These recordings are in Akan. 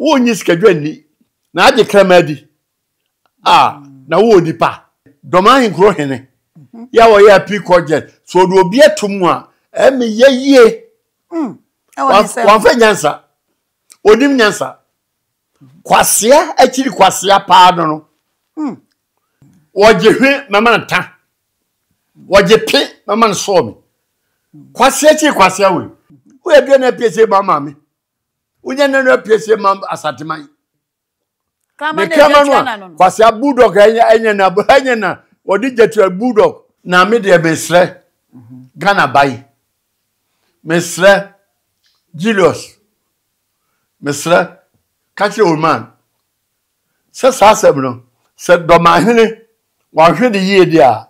wo nyi sikadwa ni na age krama di na wo nipa domahin kro hene ya wo ya P-Cojet so do obi atum a eme yeye wa fa nyansa onim nyansa kwasea akiri kwasea paado no wojehwe mama nta wojepe mama nsomi kwasea akiri kwasea we wo ebia na piese mama me unya na piese mama asateman kama no kwasea bulldog anya na wodi jetu bulldog na me de mesre Ghana bai mesre Julius mesre kachi old se sasem no se do ma hene wa hwe de yie dia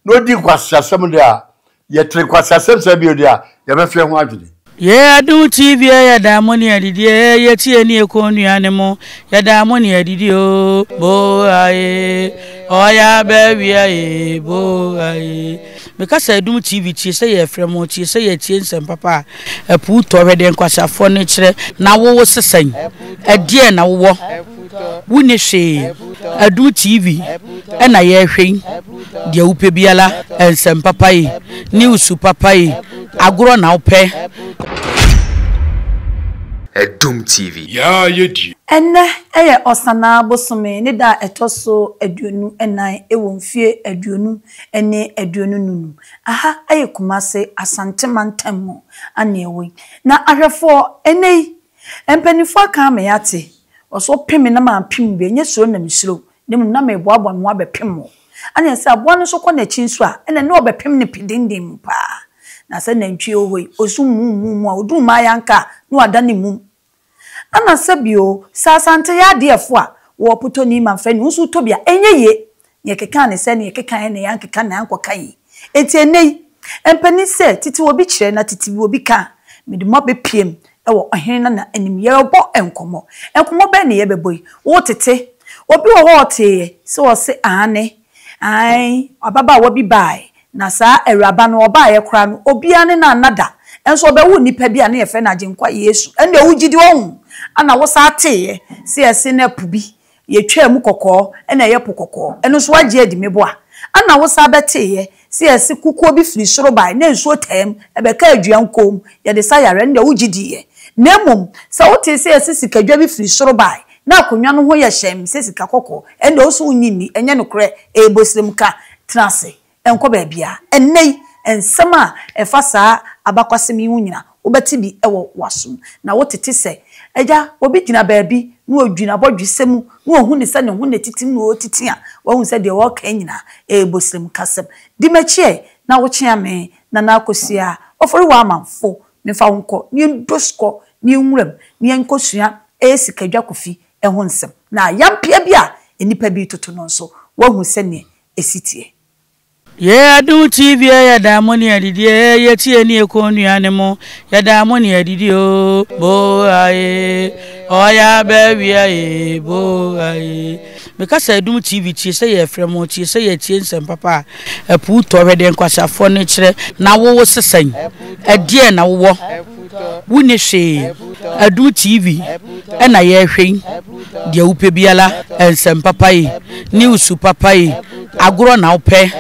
no di kwasasem dia ye tre kwasasem se bi dia ye be fe ho adwene ye adu TV ya damoni adidi ye tie ni ekonu ane mo ya damoni adidi o bo aye oya be aye bo aye because adu TV tie se ye fremo tie se ye tie nsem papa epu to hwede nkwasafo ne kire na wo sesan adie na wo wuni hwe adu TV na ye hwen dia upe biala nsem papa yi news papa yi agro na upe Edum TV. Ya yedi. Enne eye osana bosome ne da etoso aduonu enan ewo mfie aduonu ene aduonu nunu. Aha eye kumase asante mantammo anewe. Na ahwefo enei empanifo aka me yate. Oso pemi na ma pim be nye soro na misiro. Dem na me boabo mo abepem. Ane se abo no so kɔ na chinso a ene ne obepem ne pidindim pa. Na se nantwie ohoi osu mu a odu ma yanka no adane mum ana sabio sasante ya defo a wo puto ni manfa ni usu tobia enye ye keka ne se ne keka ne yankeka na ankoka yi eti enei empani se titi obi kire na titi obi ka mede mo bepiem ewo ohene na anim ye obo enkomo be ne ye beboy wo tete obi wo hote se wo se ane ai ababa wo bi bai na saa eraba no oba ye kra no obi ane na nada enso obewu nipa bia na ye fe na genkwa Yesu ene wugidi won ana wo saa teye se ese na pubi ye twa mu kokko ene ye pokokko eno so agye adi meboa ana wo saa beteye se ese kukuo bi firi soro bai na enso tem ebeka aduan kom ye de sa yare ene wugidi ye nemom se wo te se ese sikadwa bi firi soro bai na akonwa no ho ye hyem se sika kokko ene oso unyini enye no kre ebosrem ka trase enko ba bia enei ensema efasa abakwasemi hunyina obeti bi ewo wasum na wotete se eja obi gina baabi no odwina bodwesemu no ohu ne se ne hu ne titim no otiti a wo hu se de wo ka nyina ebosrem kasem di machie na wo chia me na akosia ofori wa amanfo me fa wonko ni ndosko ni nwuram ni enkosua esikadwa kofi eho nsem na yampia bia enipa bi toto no so wo hu se ne esitie ye adu TV ya damoni adidi ye tie ni ekonu ane mo ya damoni adidi o bo aye oya be aye bo aye because adu TV tie se ye fremo tie se ye tie nsem papa epu to hwede nkwasafo ne kire na wo sesan adie na wo wuni hwe adu TV na ye hwen dia upe biala nsem papa yi news papa yi agro na upe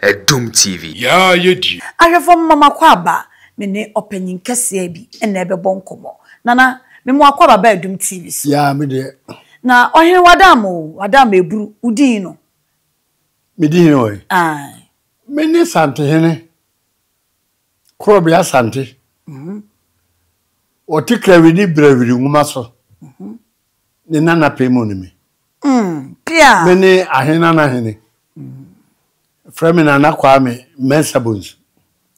Edum TV. Ya yedi. Ahwefo mama kwaba me ne opanyin kese bi na ebebo nkomo nana me mo akwaba ba Edum TV ya me de na ohene wadam eburu udin no me din no me ne sante hene krobia sante o tikrewi ni brewiri nguma so ne nana pemo ni me pia me ne ahena na hene Fremina na Kwame Mensa Bonsu.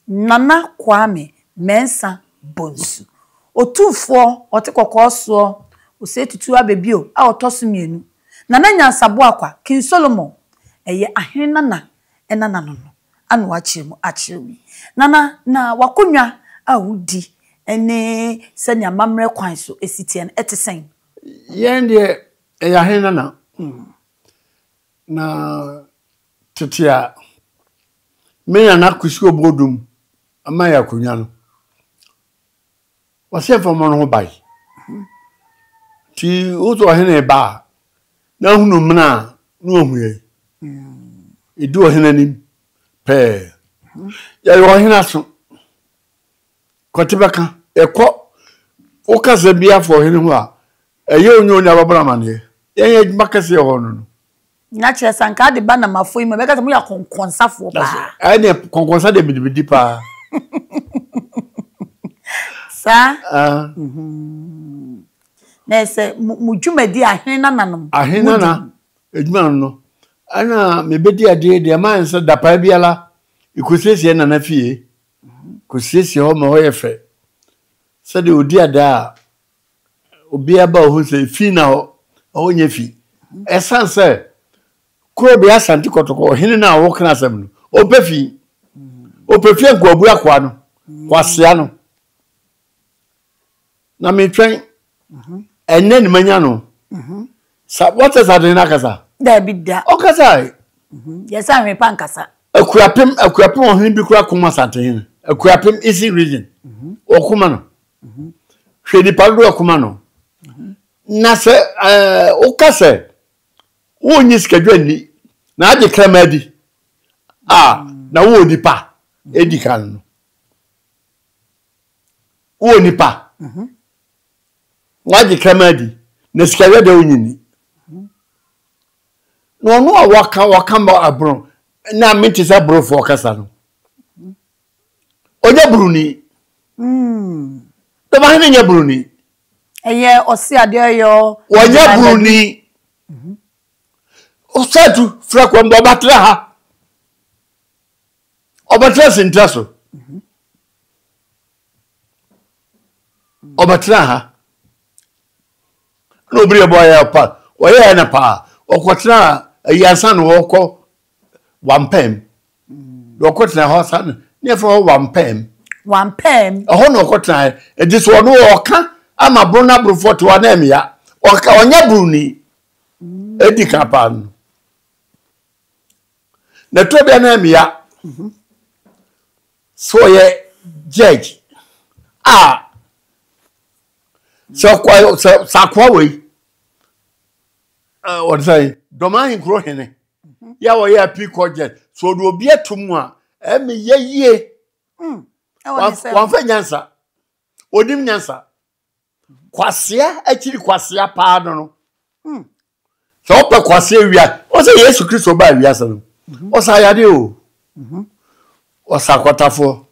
Nana Kwame Mensa Bonsu. Otufo otekoko so o se tutu abebio a otoso mienu. Nana nyansabo akwa King Solomon eye ahene nana enana no. Anu achiremu achiremi. Nana na wakonwa a wudi ene senya mamre kwan so esitie na etesen. Yende eye ahene nana. Na titia me na kusi obodum ama ya kunya no wase fa mo no bai ti uzo hene ba na hunu mna no ohue edu hene nim pe ya yo hene so kotibaka ekọ okaza bia for hene ho a eye onyo nya babra mane ye makase ho no na che sanka de ba na mafoi me beka mu ya konkonsafo ba ane konkonsa de bidibidi pa sa na se mu dwumadi ahene nananom ahene na edwuma no ana mebedi ade de man se dapa biala ikosiesie na na fie kosiesie ho ma ho yefe se de odi ada obi aba ho se fi na ho nya fi esanse kuro bi asante kotoko hene na wo kana asem no opefi nkoabu akwa no kwasia no na me twen enne ni manya no sa what is that na kasa da bidda o kasa yes am me pankasa akuapem ohene bi kura koma sante hene akuapem easy region okuma no hwedi pado okuma no na se o kasa wo nyi skedwa ni na ade kramadi na wo nipa edi kan no wo nipa waje kramadi na skedwa da onyini no no waka ba abron na minti sa bro for kasa no onya bruni to ba hene nya bruni eye osi ade yo wonya bruni osatu frakwa mbo batra ha obatra sintraso obatra ha no bri boy pa oye na pa okotra yansan woko wampem okotra ho san ne fro wampem oho no okotra e dis wo no oka ama brona brofo to na emia oka onya bruni edi kapan na to be na emia so ye judge so kwa sakwa we what say domain kro hene ya wo ya picoject so do obi atumu a eme yeye wan fa nyansa odim nyansa kwasia akiri kwasia pa no so pe kwasia wia o se Yesu Kristo ba wia se no o sa yade o o sa kwatafo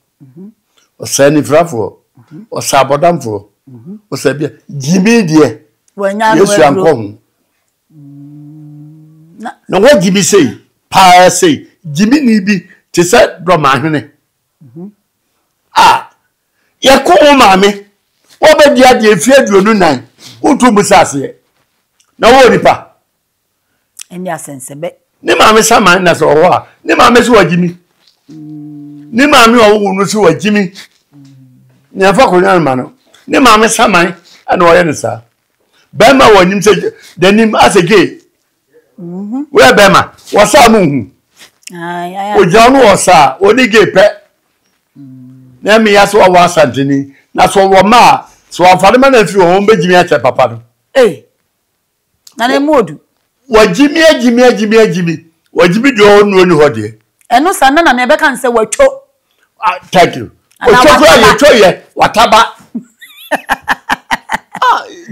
o sa nifrafo o sa bodamfo o sa bia jimi de Yesu anko no what Jimmy say pa say Jimmy ni bi te say drama hene ye ko maame wo be dia de efi aduonu nan utu busase na wo nipa eni asensebe ni maame sama na so ho a ni maame so wa Jimmy ni maame wo no so wa Jimmy ni afa ko nyan ma no ni maame sama ana wo ye ne sa ba ma wo nim se danim asege we bema wasa mu hu o janu wasa onige pe na mi ya so wa santini na so wo ma so afade ma na fi wo be jimi ache papa no na ne modu wa jimi wa jimi de o nu oni hode eno sa na na be kan se watwo thank you o chokwa ye toye wataba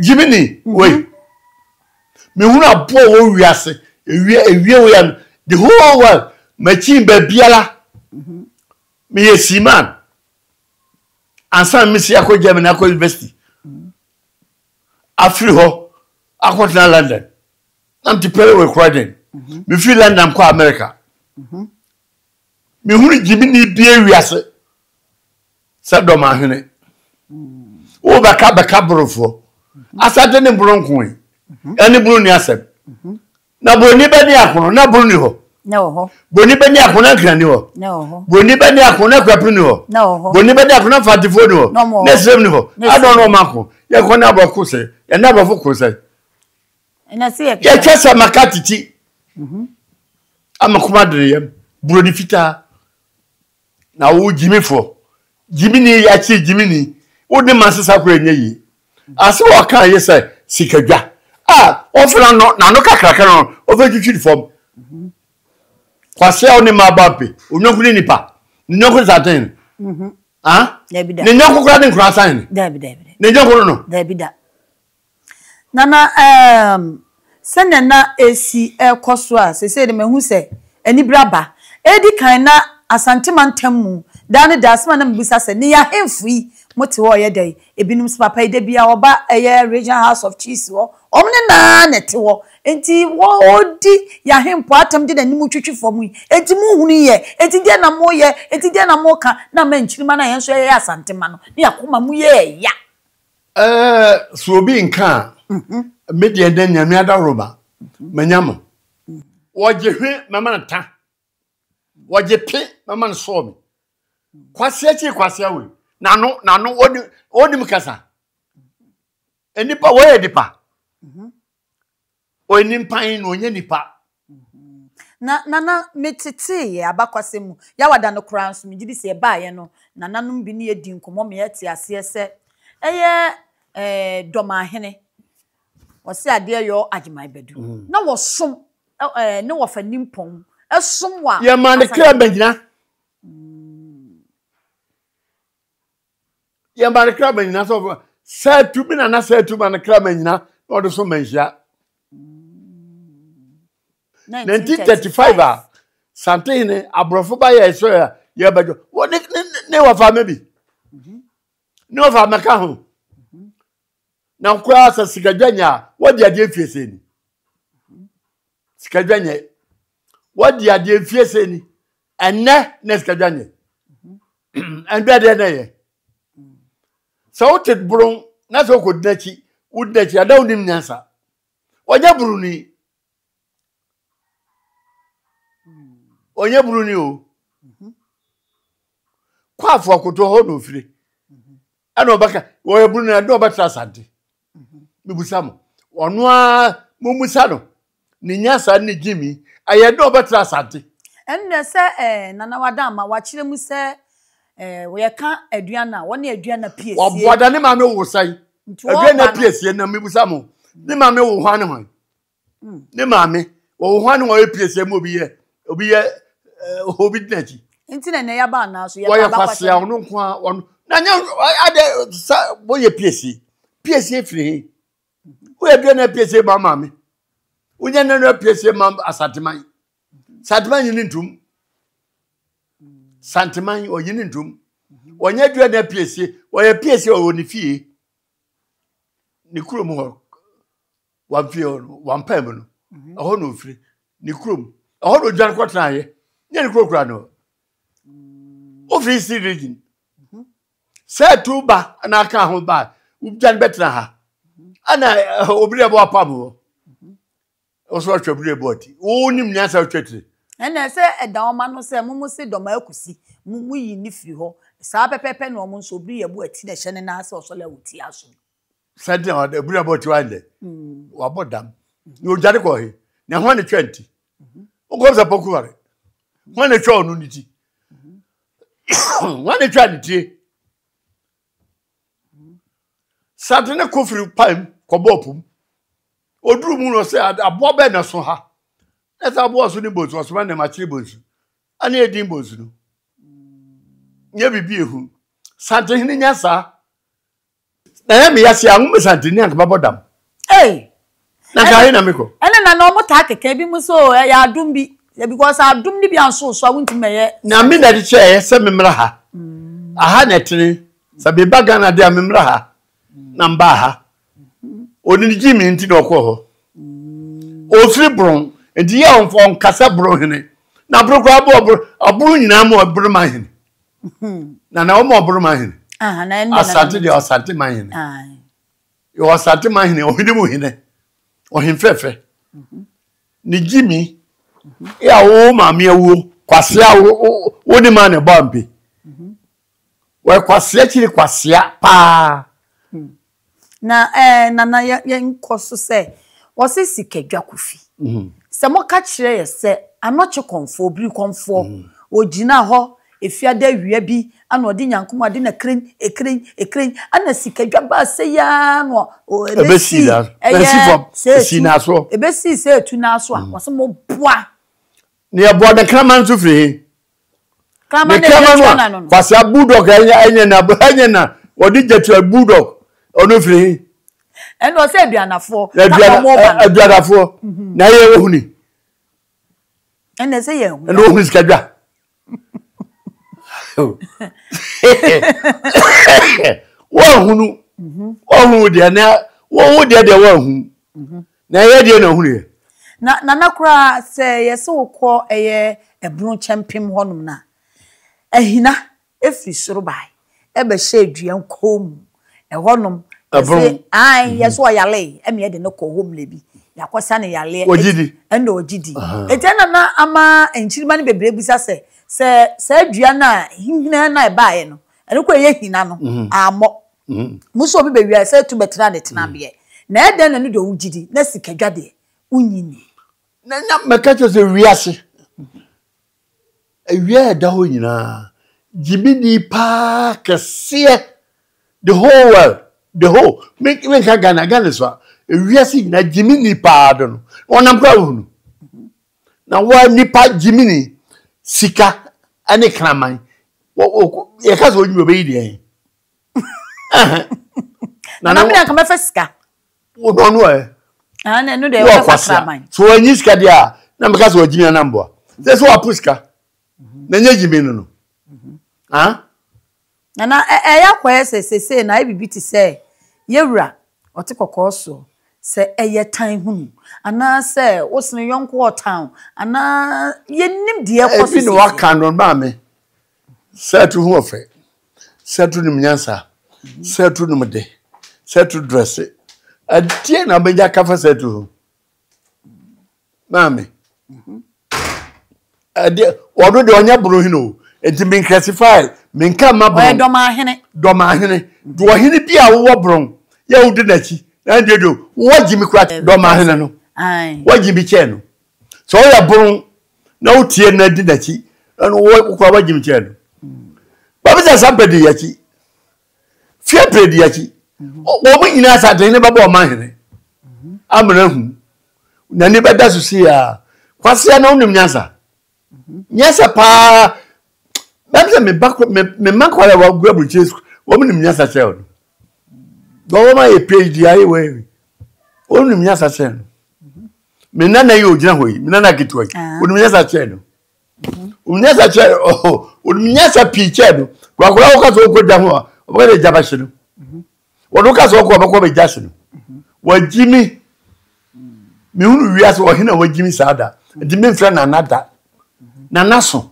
jimi ni we me huna po wo wiase ewie we am the whole world machine ba biala me yesiman ansan me si akọ Germany akọ university afri ho akọ na London am ti pere we croden me fi London ko America me hunu Jimmy bia wiase sa do ma hene wo baka brofo asade ne bronko eni buru ni asem na boni be ni akono na buru ni ho no ho boni be ni akono krani ho no ho boni be ni akono kwapu ni ho no ho boni be ni akono fatifo ni ho na sem ni ho adon no mako ye ko na bako se ye na bafo ko se ena se ye twesa makatiti amakoma de yem buru ni fita na wo Jimmy fo Jimmy ni ya chi Jimmy ni wo de masesa ko enye yi ase wo kan ye se sikadwa ofra no na no kakraka no ofetwitwi form kwase oni ma bape onyokuni nipa nyokuni satin David ne nyokuni kura den kura san David ne nyokuni no David nana sene na esi ekoso a se de mehu se ani braba edi kan na asante mantam da ne dasma na mbisa se ne ya hemfui mote wo ye dai ebinum se papa ide bia oba eye regional house of chiefs wo omne na nete wo enti wo odi ya hempo atam de nanim twitwi fom yi enti mu hunu ye enti de na mo ye enti de na mo ka na manchirima na yenso ye asante ma no ne yakoma mu ye ya so obi nka media den nyame adaroba manyamo woje hwe mama na ta woje pe mama na so me kwase achi kwase awe nano odi mkasa enipa wo edipa o enimpan no onye nipa na metete ye abakwase mu ya wada no kran so migidi se ba ye no nananum bi ne edi nkomo me yete ase se eye doma hene wose ade yo agimai bedu na wosom ne wofa nimpon esom wa ye man kra banyina ye man kra banyina so say tu bi na say tu man kra banyina no do so manhia 1935 something abrofo ba ye so ye bajo wo ne wofa mebi ne wofa maka ho na nkwa sa sikadwanya wodi ade fiese ni sikadwanya wodi ade fiese ni enne na sikadwanya ande de na ye so woted bron na so ko dinachi wudachi ada unim nyansa onya bruni onye bruni o kwa afọ akoto ho no fire ana obaka wo bruni na do obatra asante mibusamo ono a momusa no ni nyasa ni gimi aye do obatra asante enne se nana wadama wachire mu se we ka aduana wona aduana piesie oboda ne ma me wo sai aduana piesie na mibusamo ne ma me wo hwan hwan ne ma me wo hwan wo piesie mo obi ye obi dinachi nti na ya ba na so ya ba kwase ono kwa ono na nya ade wo ye piesie free wo aduana piesie ma ma me unya na piesie ma asanteman santeman yin ntum santeman o yin ntum onya aduana piesie wo ye piesie o ni fie ni krom ho wan fie o wan pam no ho no free ni krom ho no jan kwatra ye nya ni krokra no office region say two ba na ka ho ba ujan betra ha ana obire bo apam ho oso twabire bo ati onim nyasa twetire ene se edawoma no se mumu se doma akusi mumu yi ni firi ho sa pepepe no mo nso obire bo ati na hye ne na ase oso la wuti aso sade obire bo ti wande wa bodam yo jare ko he na ho ne 20 o za pokuware ho ne twa onu niti wane twa nitie satene kofiri pam kobopum oduru mu no se abo be na so ha esa abo so ni bozu so na ma chiri bozu ana edin bozu no nye bibi ehu satene nyasa na me yase anwum satene anka babodam na kai na meko ene na no mo ta keke bi mu so ya adum bi because adum ni bi anso so awunti meye na me na de che se memra ha aha netene sabe baga na de memra ha na mba ha oni jimi nti no ko ho o free bron enti ya onfo nkasa bro hene na bro kwa aburu nyina mo aburu ma hene na o mo aburu ma hene na ende asante de asante ma hene yo asante ma hene o hene mo hene o hemfefe ni jimi ya wo maami awu kwase awu woni ma ne bambi we kwase chiri kwase pa na ye nkoso se wo se sikedwa kofi se mo ka kire ye se anoche konfo obiri konfo ogina ho efiada wia bi ana odi nyankom ade na ekren ana sikadwa ba se ya no ebesi na so ebesi se etu na so a wose mo boa ne ya boa de kraman so free kraman na no kwase bulldog anya na odi jetu bulldog ono free eno se aduanafo aduanafo na ye ohuni ene se ye eno ohuni sikadwa wahunu dia na wo dia de wahunu na ye dia na hunu na nakura se yese wokọ ebrun champion honum na ahina efi soro bai ebe hye aduan kom honum ese ai yese o yale eme de no ko home lebi yakosa ne yale ene ogidi etena na ama enchirima ne bebre busa se aduan na hina na eba no ene ko ye hina no amo muso bi bewia se tu betra ne tena be na eden na no do wugidi na sikadwade unyini na mekacho se wiase ewia da ho nyina jibini pa kese the whole world the whole make ka Ghana so wiase nyina jimini pa do no onam kwa hunu na wa nipa jimini sika ane kraman ye ka so onyu be yi na me ka mefesika wo no ana no de wa kraman so anyi sika dia na me ka so ojimi na mbo se so apuska na nya jimi no na ya kwa se na bibiti se yewura ote kokoso se eye tan hunu ana se wosne yonko town ana yenim de ekoso no waka no ba me se tu hu ofe se tu nim nyansa se tu nim de se tu dress adie na benja kafa se tu mame adie wodo de onya buru hino enti min classify min ka mabro do ma hene do hene bia wo bron ya wudi nachi na ndedo wo jimi kura do ma hene no wo jimi che no so ya bron na utie na di nachi no wo kura wo jimi che no ba bisa sabedi yachi fie predi yachi wo mo ina sa de ne baba o ma hene amra hu na ni beda so si ya kwase na onim nyansa nyasa pa bamse me mankwala wa gwabu chesu wo nim nyasa cheo do ma e PhD ai we wo nim nyasa cheo me nana yo gina hoyi me nana kitwa wo nim nyasa cheo wo nyasa cheo wo nim nyasa pi cheo kwa kwa wo ka so ko da ho wo ka jaba shino wo do ka so ko ba ko be jasino wa jimi me hunu wiase wo hina wa jimi sada di me mfra na nada nana so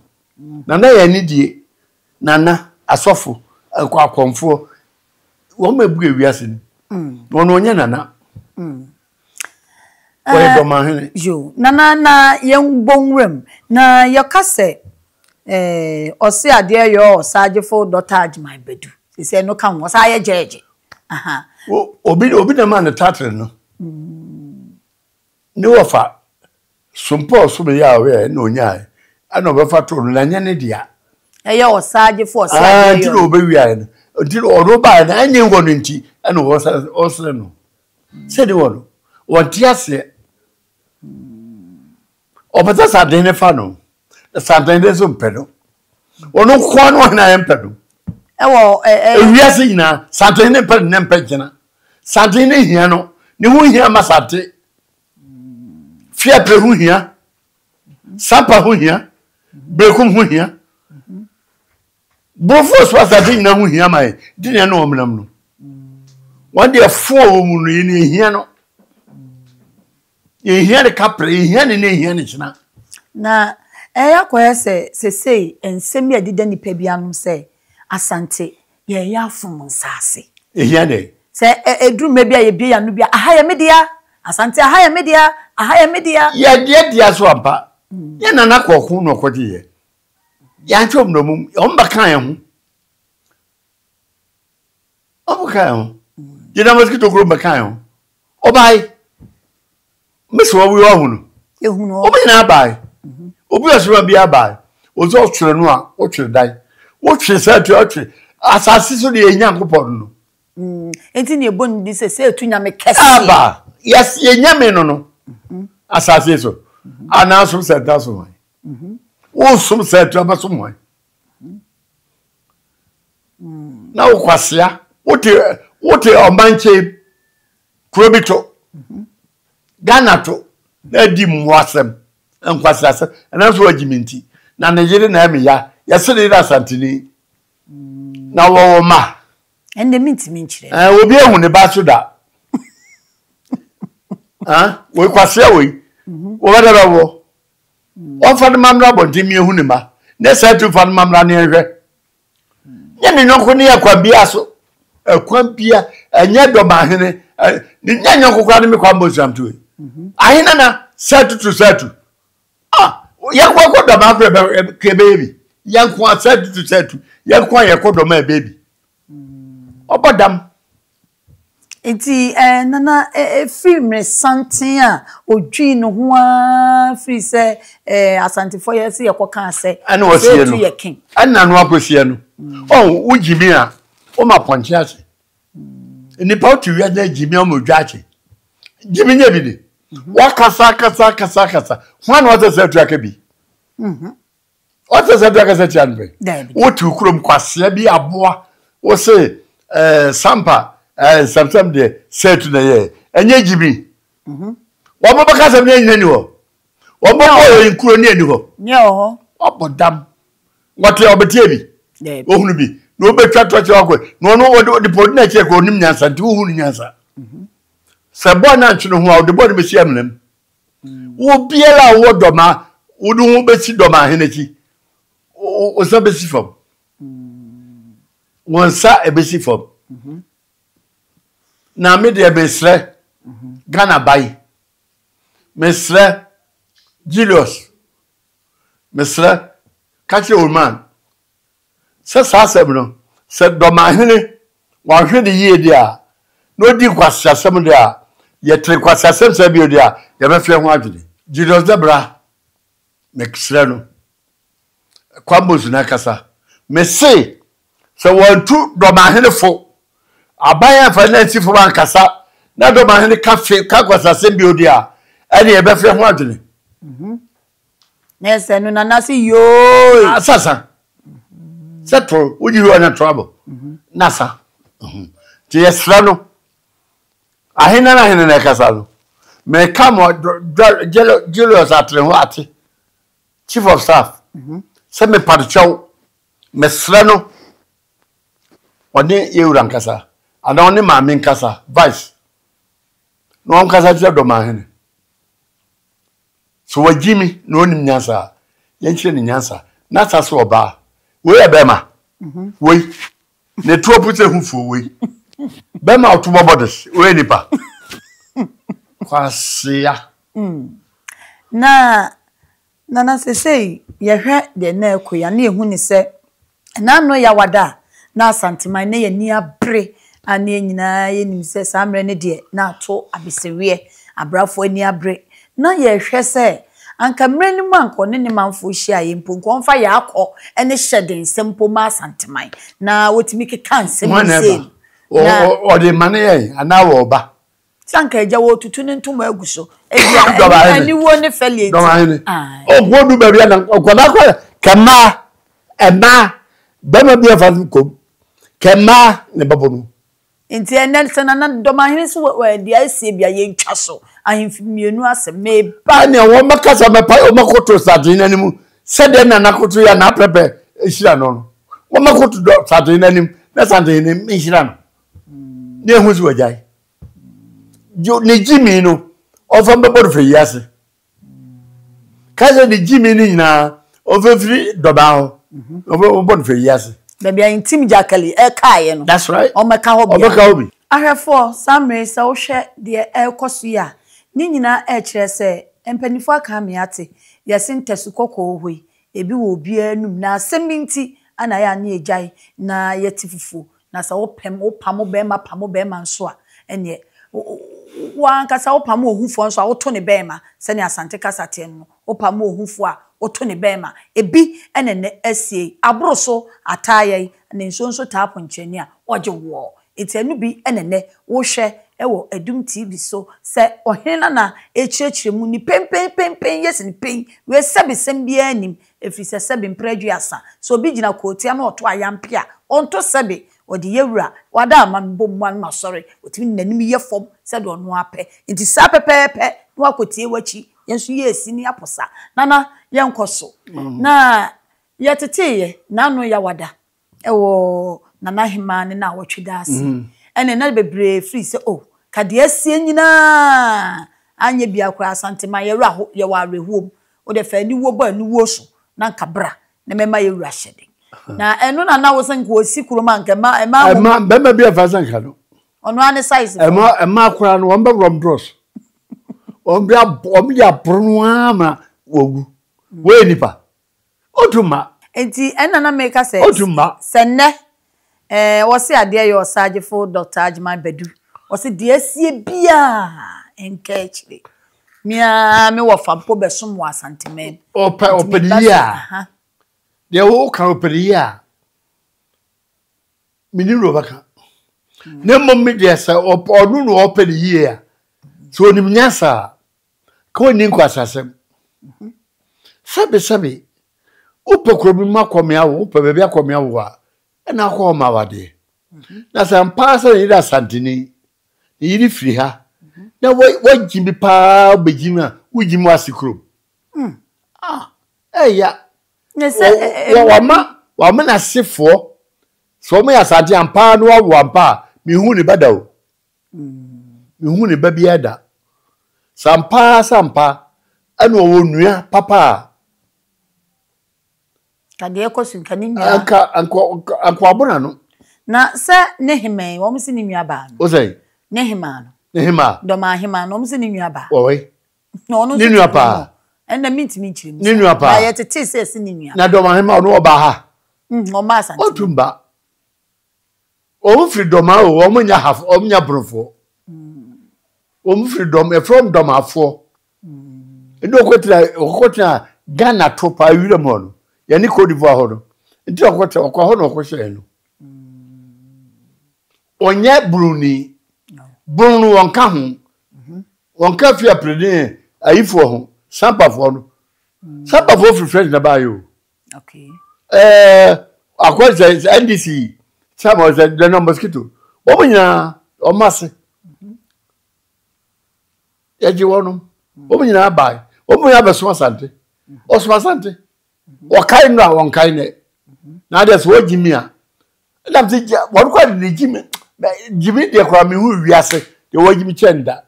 nana ya ni die nana asofo akwa akomfo wo mabu ewiase ni wono onye nana wo do ma hene yo nana yengbonwem na yakase ose ade yo osagefo dotage my bedu se no kan wo sa ye jeje aha obi na man tatre no ni wo fa sumpo so be ya we na onya ana obefa to no nya ne dia eya osagefo osagefo ti no be wi aye ti oro ba na anye ngo no nti ana osre no se de wono wonti ase obata sa de ne fa no sa de ne so mpedo ono kwa no na ye mpedo ewo wiase ina sa de ne mpedo ne mpegina sa de ne hia no ne hu hia masate fia pre hu hia sapa hu hia bekum hu hia bofo so sa de na hu hia mai di ne no omnam no one day fo mu no ni hia no ye hia de kapre ye hia ne hia ne china na yakwa se ensemi adida nipa bianum se asante ye yafum nsase hia de se edru mebia ye bia no bia aha ye media asante aha ye media ye dia so ampa ye nana kokun no kodi ye ya chom no mum omba kan ye ho obuka ho ye na mosquito group ba kan ho obai meso wi ho no ehunu obi na bai obi osoro bia bai ozo twere no a o twere dai What she said to her, assassin the Yankopon. Enti ne bon di se tu nyame kese. Aba, yes, ye nyame no. Assassin so. Anaso said that's why. Oh, some said to about some way. Now, Quasia, what a manche Krobito Ganato, they dim wasem, and Quasia, and that's what you mean. Now, Nigerian Amia, yesterday that's Antony. Now, ma, And the mint. I will be on the basuda. We Quasia, we whatever. One for the mamma, but Jimmy Hunima, necessary for mamma near. Yẹn no ko ne yakwa bia so akwan bia enya do ma hene ni nyanya kokra ne me kwa mbosam to ahena na setu yakwa ko do ma ke baby yakwa setu yakwa yakwa do ma baby obodam Enti nana film something a odwi no ho a free say asante for yes yekoka say ana wasie no ana no akosie no ujimi a o ma ponche ase nipa otu wi na jimi o mo dwache jimi nya bi ni wakasa hwan wata se tu aka bi wata se tu aka se tianbe wotu kurom kwase bi aboa wo se sampa sometimes de say to na ye enye jimi wo mo baka se nya ni ho wo mo ko nkuro ni ani ho nya ho obodam wote obetie bi ohunu bi no betwa toche akwa no no de podina che ko nim nyansa nti ohunu nyansa se bo na ntwe ho a de bo de besi amnam wo biela wo doma wo du ho besi doma henachi o sa besi fam won sa e besi fam na me de besre Ghana bai mesre Julius mesre kache oman se sasem no se doma hene wa hwe de yie dia no di kwasasem dia ye tre kwasasem se bi dia ye be fie ho adwene Julius Debra mesre no kwambozu na kasa me se wantu doma hene fo abaya finance fo ban kasa na doma hene ka kwasasem bi dia ene ye be fie ho adwene Yes, no nana si yo. Asasa. Settle, would you in trouble? Nasa. Ti esrano. Ahina na hina na kasalo. Me come Julius Atrenwati. Chief of Staff. Se me padicho me srano. Oni yewran kasa. Ana oni ma min kasa, vice. No on kasa je do ma hene. So wajimi no nim nyansa yenche ni nyansa na saso oba we ebema we ne tuo pute hufu we bema otubo bodes we nipa kwasia na say ye hwe de na ekoya na ehu ni se na no ya wada na asanteman na ye ni abre ane nyina ye nim se samre ne de na ato abesewe abrafo ani abre na ye hwe se anka mreni manko ne manfo hia ye mponko mfa ya akọ ene hyeden sempo ma asanteman na wotimi keka nsem o de mane ye ana wo ba sanka eja wo tutu ne ntom aguso ebia ani wo ne fele enti o godu be bia na okwada kwa kema ema bema bia fa ko kema ne babonu enti enel sanana domahene so we dia ese bia ye ntwa so ahemfimienu ase me ba ne wo makasa me pa o makoto sadin anim sede na nakoto ya na prepare ehira no wo makoto sadin anim na sadin anim ehira no ne ehuzi wajai jo ne jimi no ofam be bodo fe yase kaze ne jimi ni na ofefiri doba ho o bodo fe yase Bia intim jakali kaye no. That's right. O meka ho bia. Obeka obi. Ahwefo samre se wo hwe de ekoso ya. Ni nyina kire se empanifo aka me ate. Yesi ntesu kokko hoi. Ebi wo obi anum na aseminti ana ya na ejai na yetifufu. Na sa wo pam wo pamo be ma nso a ene wan kasa opam ohufo nso a woto ne bema se ne asante kasa te no opam ohufo a woto ne bema ebi enene asie abroso ataye ne nso taapo ncheni a oje wo etianu bi enene wo hwe ewo Adum TV so se ohena na echiechire mu ni pempen yes ni pen we sebesem bia anim efise sebe mpraduasa so bi gina kotia na oto ayampe a onto sebe odi yewura wada ama mbom an masori otimi nanim ye fom se do no ape nti sa pepepe no akotie wachi yenso ye esi ni aposa nana yenkoso na yetete na no ya wada ewo nana himane na wotweda ase ene na bebre free se oh kade asie nyina anye bia kwa asantema yewura ho ye wa rehuom o de fa ni wo ba ni wo so na nkabra na mema yewura hyede na eno na wo san ko si kuroma nka ema bema bia fa san ka no ono ane size ema kura no womba rom dross ombia brunu ama wogu we nipa otuma enti ena na make say otuma senne wo se ade ye osagefo Dr. Ajiman Badu wo se de asie bia enka chire mia me wo fampo besom wa santemen opedia de wo kan opedia miniro baka ne mommi de sa onu no opedia so ni mnyasa ko ni nkwasasem sabe upekrobi makomia wo upebebi akomia wo a na ko ma wade na sampasa ni da santini yiri firi ha na wajimbi pa bejima wujimu asikro ya wama na sefo so me asante ampa no wo ampa mi hu ni badawo mi hu ni babiada sampa anu wo nua papa kade ekosun kaninua anko abona no na se Nehime wo msi ni nua ba no o sei Nehima do ma hima no msi ni nua ba owe no no ni nua pa enda mitimi chirim ni nua pa na yetete se si ni nua na do ma hima no oba ha o ma asante otumba o freedom o o munya half o munya brofo o mu freedom e from dom afo ndo okotira Ghana topa awire mo no ya ni Cote d'Ivoire ho no nti okotira okwa ho no okoshe no onye Brunu wonka ho wonka fi aprede ayifo ho sampafo no sampafo free friend na ba yo okay akwaza NDC Sama the no mosquito. Omunya omase. Yaji wonu. Omunya bai. Omunya beso asante. Oso asante. Wakai no wonkai ne. Na des wogimi a. Ndam ti won kwa de jimi. Jimi de kwa mi hu wiase. De wogimi chenda.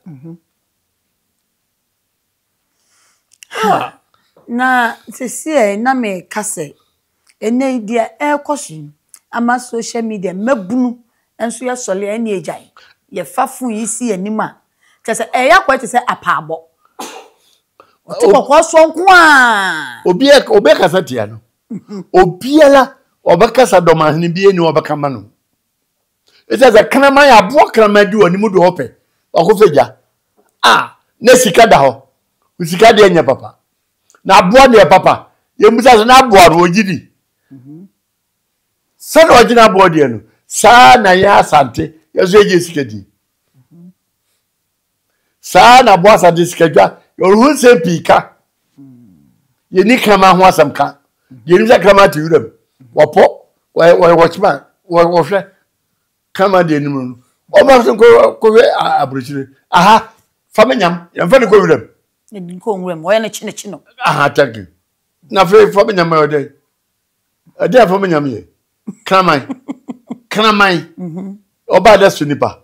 Na sisi na me kase. Ene idea ekoshin. Ama social media mabunu enso ya sole ani ejai ye fafu yisi anima kase eya kwa tese apabo oti kokko so nko a obi kasa tia no obiela obakasa domahene bi eni obakama no eza kanama ya abo kanama di oni mu do hope okofeja na sika da ho sika de enya papa na abo de papa ye musa na abo ro ogidi Sano wajina body eno sana ya asante yezo eje sikedi sana bo asante sikadwa yoru se pika ye ni kama ho asamka ye ni kama ti yuram wopo watchman wo hwe kama de nim no o ma so ko we abrochire aha famenyam yamfa ni ko yuram ni ko nwuram wo ye na chino aha tagi na famenyam ma ode ade famenyam ye Kramai. Oba da sunipa.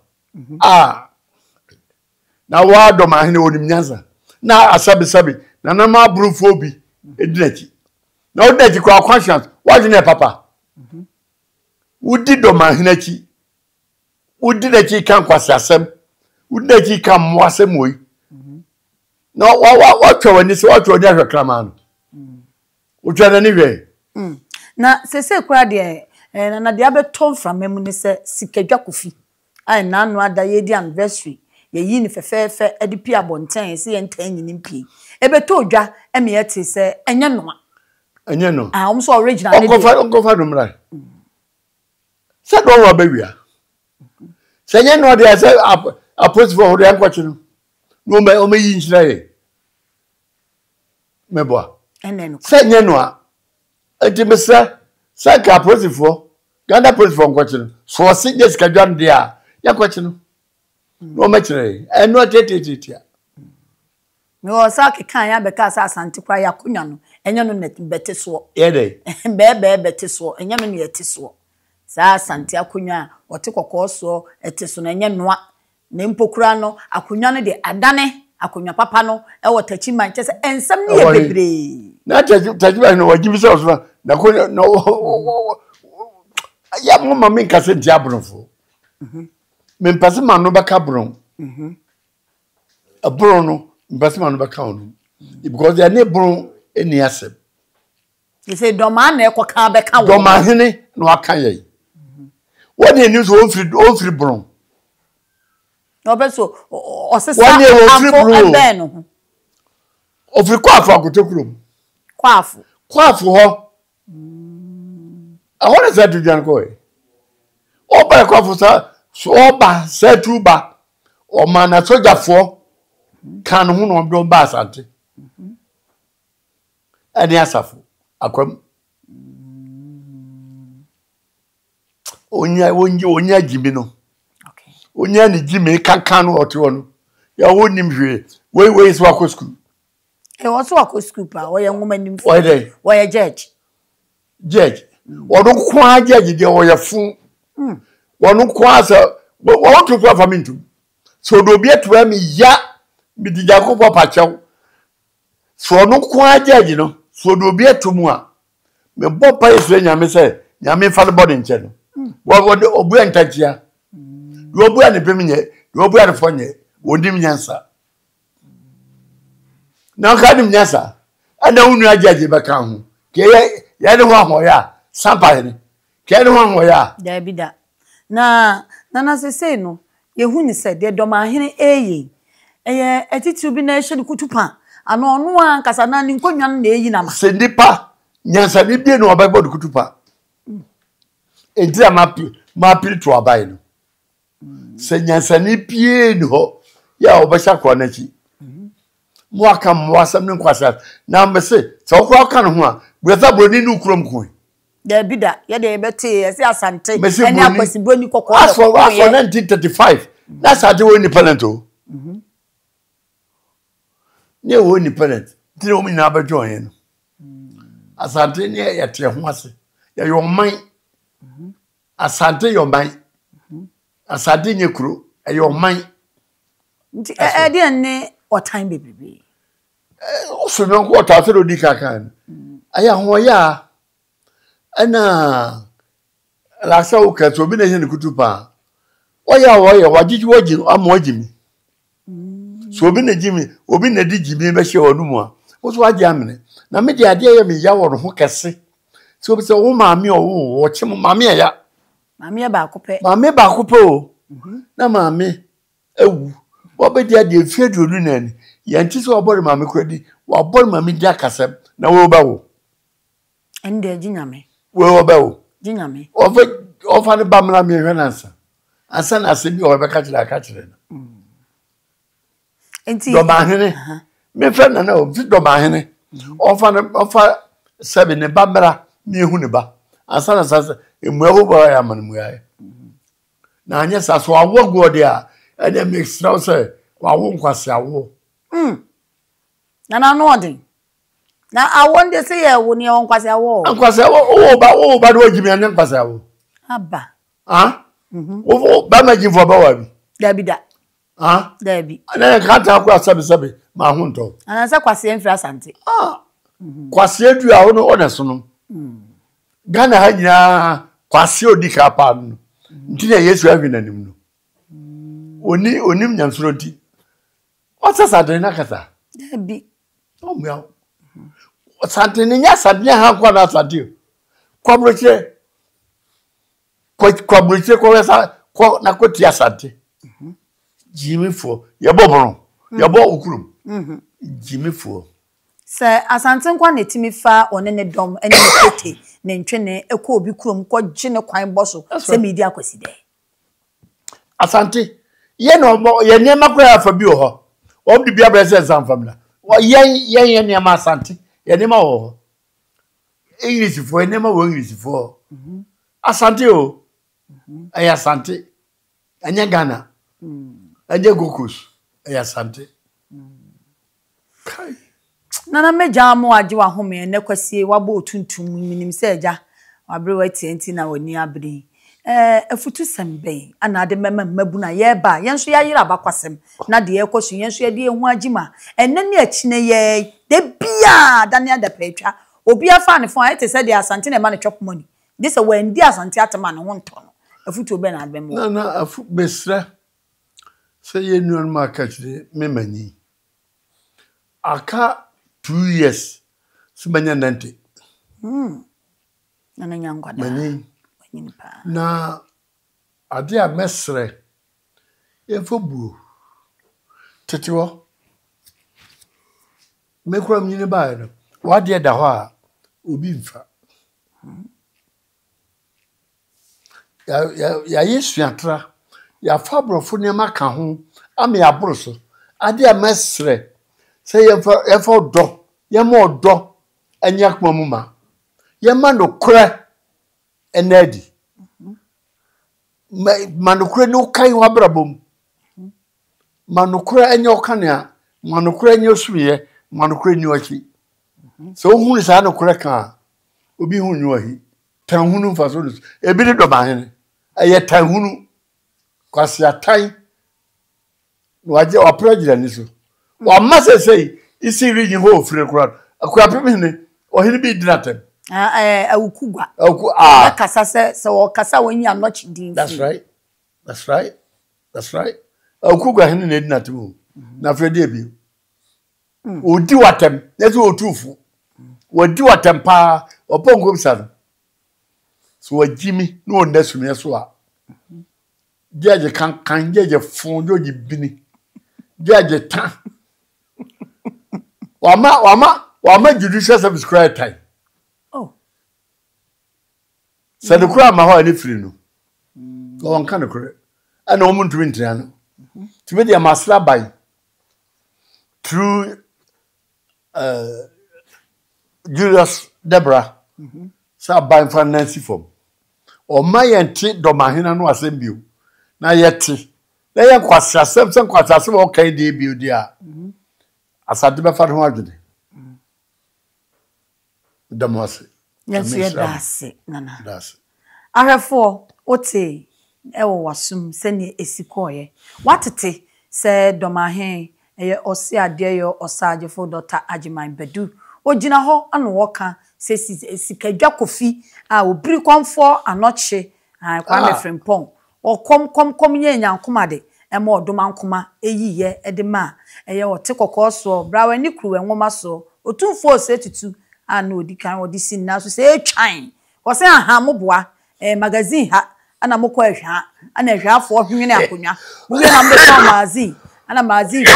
Na wa do ma hene onim nyanza. Na asabi na na ma brufo bi edinachi. Na odachi kwa conscience, wa jine papa. Udi do ma hene chi. Udi da chi kan kwasi asem. Udi da chi kan mo asem oyi. Na wa twa wani se wa twa ni ahwe krama no. Utwa na ni we. Na sese kwa de na de abeton from memu ne se sikadwa kofi ai na anu ada ye di anniversary ye yi ni fefefe edi pia bonten se ye ntan nyini pie ebeto odwa eme ye te se enye noa enye no so original onko fa no mra se do wa bewia se enye no de se apostle for de ankochi no me yi nchira ye mebo enen se enye no a enti mesra se ka apostle for Ganda police for question. So sit this kajan dia. Ya question. No machine. And no tete. No saki kan ya beka sa asante kwa ya kunya no. Enye no net bete so. Ede. Bebe bete so. Enye no yeti so. Sa asante akunya ote kokko so ete so na enye noa. Ne mpokura no akunya no de adane akunya papa no e wotachi man chese ensam ne ye bebre. Na tachi no wajibi so so. Na ko no ya mama min kase dia bronfo me mpase ma no baka bron abron no mpase ma no baka onu because they ne bron eni asem you say doma na ekoka beka wo doma hene no aka ye what dey news o free bron no be so osesa afo ebe no o free kwafu akotokurom kwafu ho I want to say to Janko, Oba Kofusa, so Oba, Setuba, or Mana Soja for can who no do bass auntie. And yes, Aquam Onya Jimino. Okay. Onya ni Jimmy can or two. You wouldn't him here. Way is Wako School. He also a scooper, or young woman, why a judge. Judge. Wonu kwa judge de wo yefun wonu kwa sa wo to kwa famintu so do bi eto mi ya mi di jakobo pachew so wonu kwa judge no so do bi eto mu a me bo pa yesu nyame se nyame fa body nche no wo obu entachia do obu ane peminye do obu ane fonye wodim nyansa na ka dim nyansa ana unu judge be kan ho ke ye ne ho ya Sampa ni. Kene ho ya. Da bi da. Na se no, ye hu ni se de doma hene eye. Eye etitu bi na ehye kutupa. Ano ono an kasa na ni nkonwa na eyi na ma. Se nipa nyansa ni bie no obagbo de kutupa. Enti ma pili to abai no. Se nyansa ni pie ni ho ya obasha kwa na chi. Mo aka mo asam ni nkwasa na mbese se okwa ka no ho a brother broni ni ukrom ko. Da bida ye de bete ye se asante eni akwasi broni kokko as for 1935 that's how they were independent o ne wo independent ti o mi na ba join no asante ne ye tre ho ase ye yo man asante yo man asante nye kuro ye yo man nti e de ne o time bebrebe o so no ko ta se do di kaka aya ho ya ana la sa o ka so bi na hin kutupa oya wajiji woji amojimi so bi na jimi obi na di jimi be hye onu mu a wo so waji amene na me de ade ya me ya wo ho kese so bi se wo maami wo chi mo maami ya maami ba akopɛ o na maami ewu wo be de ade fie du onu na ni yanti so obore maami kwadi wo obore maami di akasem na wo ba wo ende ginyame wo ba wo ginyame ofa ne bamla mi hwenansa asa na se bi o be ka kire no enti do ma hene me fe na o do ma hene ofa sebe ne bamra mi hu ne ba asa na sa emu ewo ba ya man mu ya na anya sa so awogo de a ene mix now say wa wo nkwase awo na no odin na awonde say ye wo ne nkwase awo o ba do jimi anya nkwase awo aba o ba ma jimfo ba wa bi da da bi na ka ta kwa sabe ma hu nto ana sa kwase enfra asante kwase edu a ono ona so no Ghana ha nyina kwase odi ka pa no ntina Yesu avi nanim no onim nyamsoro ti o sa sadre na kasa da bi o mia sadre ni nya sadre ha kwa na sadre kwabroche ko wesa ko na ko tia sadre Jimmy for your bobron, your bokum. Jimmy for. Sir, asante nkwa na etimi fa one ne dom ene pete ne ntwene ekọ obi kurom kọ gye ne kwan boso se media akwasi de. Asante ye no ye niam akwa afa bi ho. Om di bia brese exam family. Ye niam asante. Ye niam ho. English for niam wo English for. Asante o. Ay asante. Anya Ghana. Anya Gokus. Ay asante. Kai. Nana meja mo age wa home ne kwasie wabo otuntum minim se eja wabre wa tienti na woni abre afutu sembe ana ade mema mabuna ye ba yenso ya yira abakwasem na de ekosu yenso ya de ehu agima enne ne akine ye de bia dania da petwa obi afa ne fon ayete se de asante na ma ne chop money this when di asante atema ne ho nto no afutu be na ade memo na afu besra se ye nuan ma kachire memani aka 2 years sibanya nante nana nyangwada mani na ade a mesre efobu tetiwo mekura mnyine ba no wade da ho a obi mfa ya yesu atra ya fabrofo ne maka ho ame aboroso ade a mesre say efo do ye mo do anya kmamuma ye ma no kra enadi manukura no kai wa brabom manukura anya okania manukura anya osuye manukura ni wachi so hunu sa no kra ka obi hunu wahi tan hunu fa so ebi de do ba hene eye tan hunu kwasi atai waje wa president ni so wa mase say isi region ho ofire kura akwa pemene ohini bi dinatem awukugwa kasa se o kasa woni anochi din that's right awukugwa hini na dinatem na fredi ebi odi watem yeso otufu wodi watem pa opongo bisano so wajimi no ondasumi so a jeje kan jeje fon joji bini jeje tan wama judicial service cry time. Oh. So the cry ma ho ani free no. Go on kan cry. Ana omuntu to winter no. To be the masla by through Julius Deborah. So by finance form. O my enti do mahina no asembio. Na yeti. Na ye kwasa asem kwasa asem o kan dey bi dia. Asade be fa ho adwene. Damase. Yes, dase nana. Dase. Arefo ote ewo wasum sene esikoye. Watete se domahen eye osi ade yo osagefo Dr. Ajiman Badu. Ogina ho anu woka se sikadwa kofi a obiri komfo anoche kwa me frimpon. Kom nye nyankomade ema odoma nkoma eyiye edema eye ote kokoso brawa ni kruwe nwoma so otumfo se tutu ana odikan odisi na so se twan wo se aha moboa magazine ha ana mokọ ehwa ana ehwafo hwene akonwa wo ye na mbe magazine ana magazine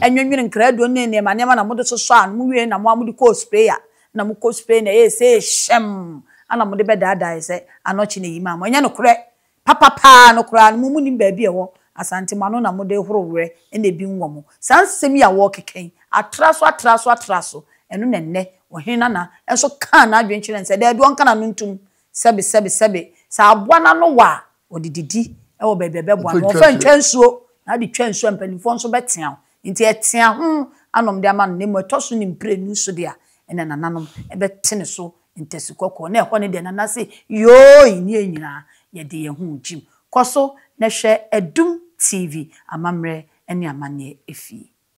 enwenwene nkrado ne ma na mode so an mu wie na mo amudi ko sprayer na mo ko spray na ye se shem ana mode be dada se anochi na yima mo nya no kure papa no kura no mu ni ba bi ewo asante mano na mode horowe ene bi nwomo sansem ya wo keken atraso enu nenne ohina na enso kan na adwenkyere nse da do nka na nuntum sebe sa aboa na no wa odididi ewo bebe beboa no fa ntwansuo na de twansuo mpanifo nso betea nti etea anom de ama no nemu etoso ni mprenu so de a ene nananom ebetene so ntesikoko na ehwo ne de nanase yo ini enyina ye de ye hu jim koso na hwe Edum TV amamre ene amane efi